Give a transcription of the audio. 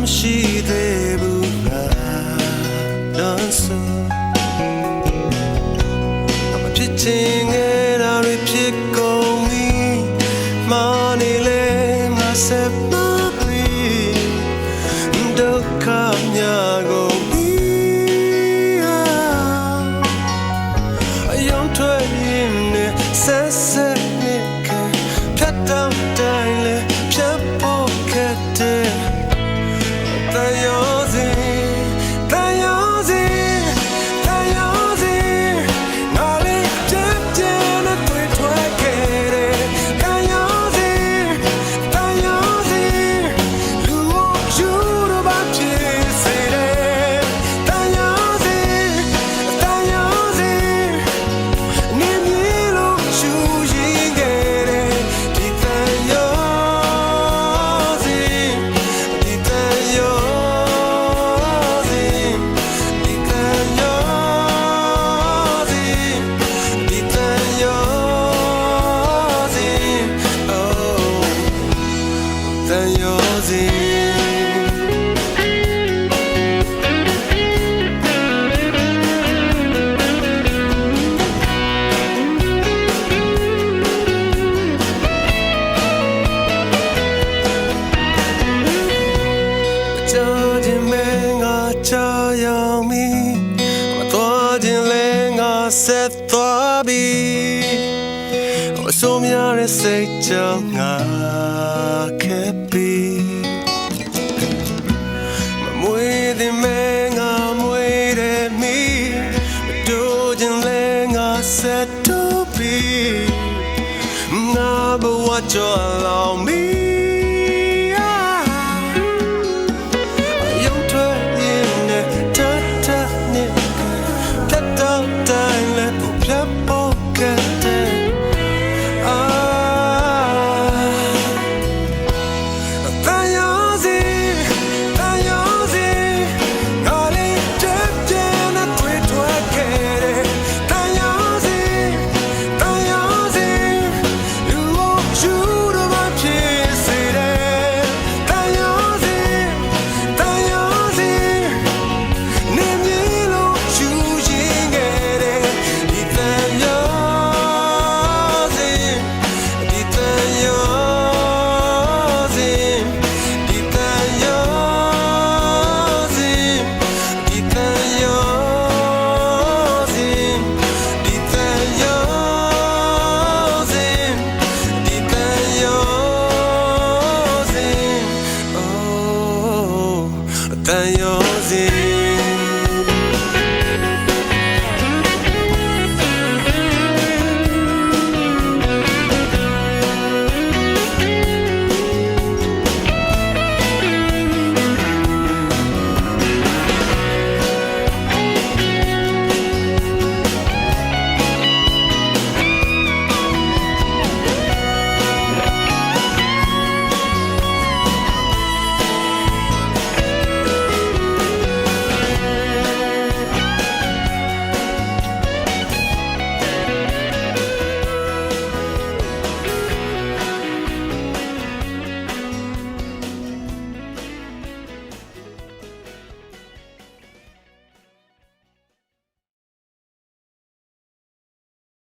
မရှိသေးဘူးငါတော့ဆိုမဖြစ်ချင်ခဲ့တာတွေဖြစ်ကုန်ပြီမောင်နေလေငါဆက်မပြီးဒုက္ခများကိုအယုံထွက်ရင်နဲ့ဆက်ဆက်နေခဲ့ဖြတ်တောက်တိုင်းလေဖြတ်ဖို့ခက်တဲ့ဆက်သွားပြီအဆိုးများတဲ့စိတ်ကြောင့်ငါခဲ့ပြီ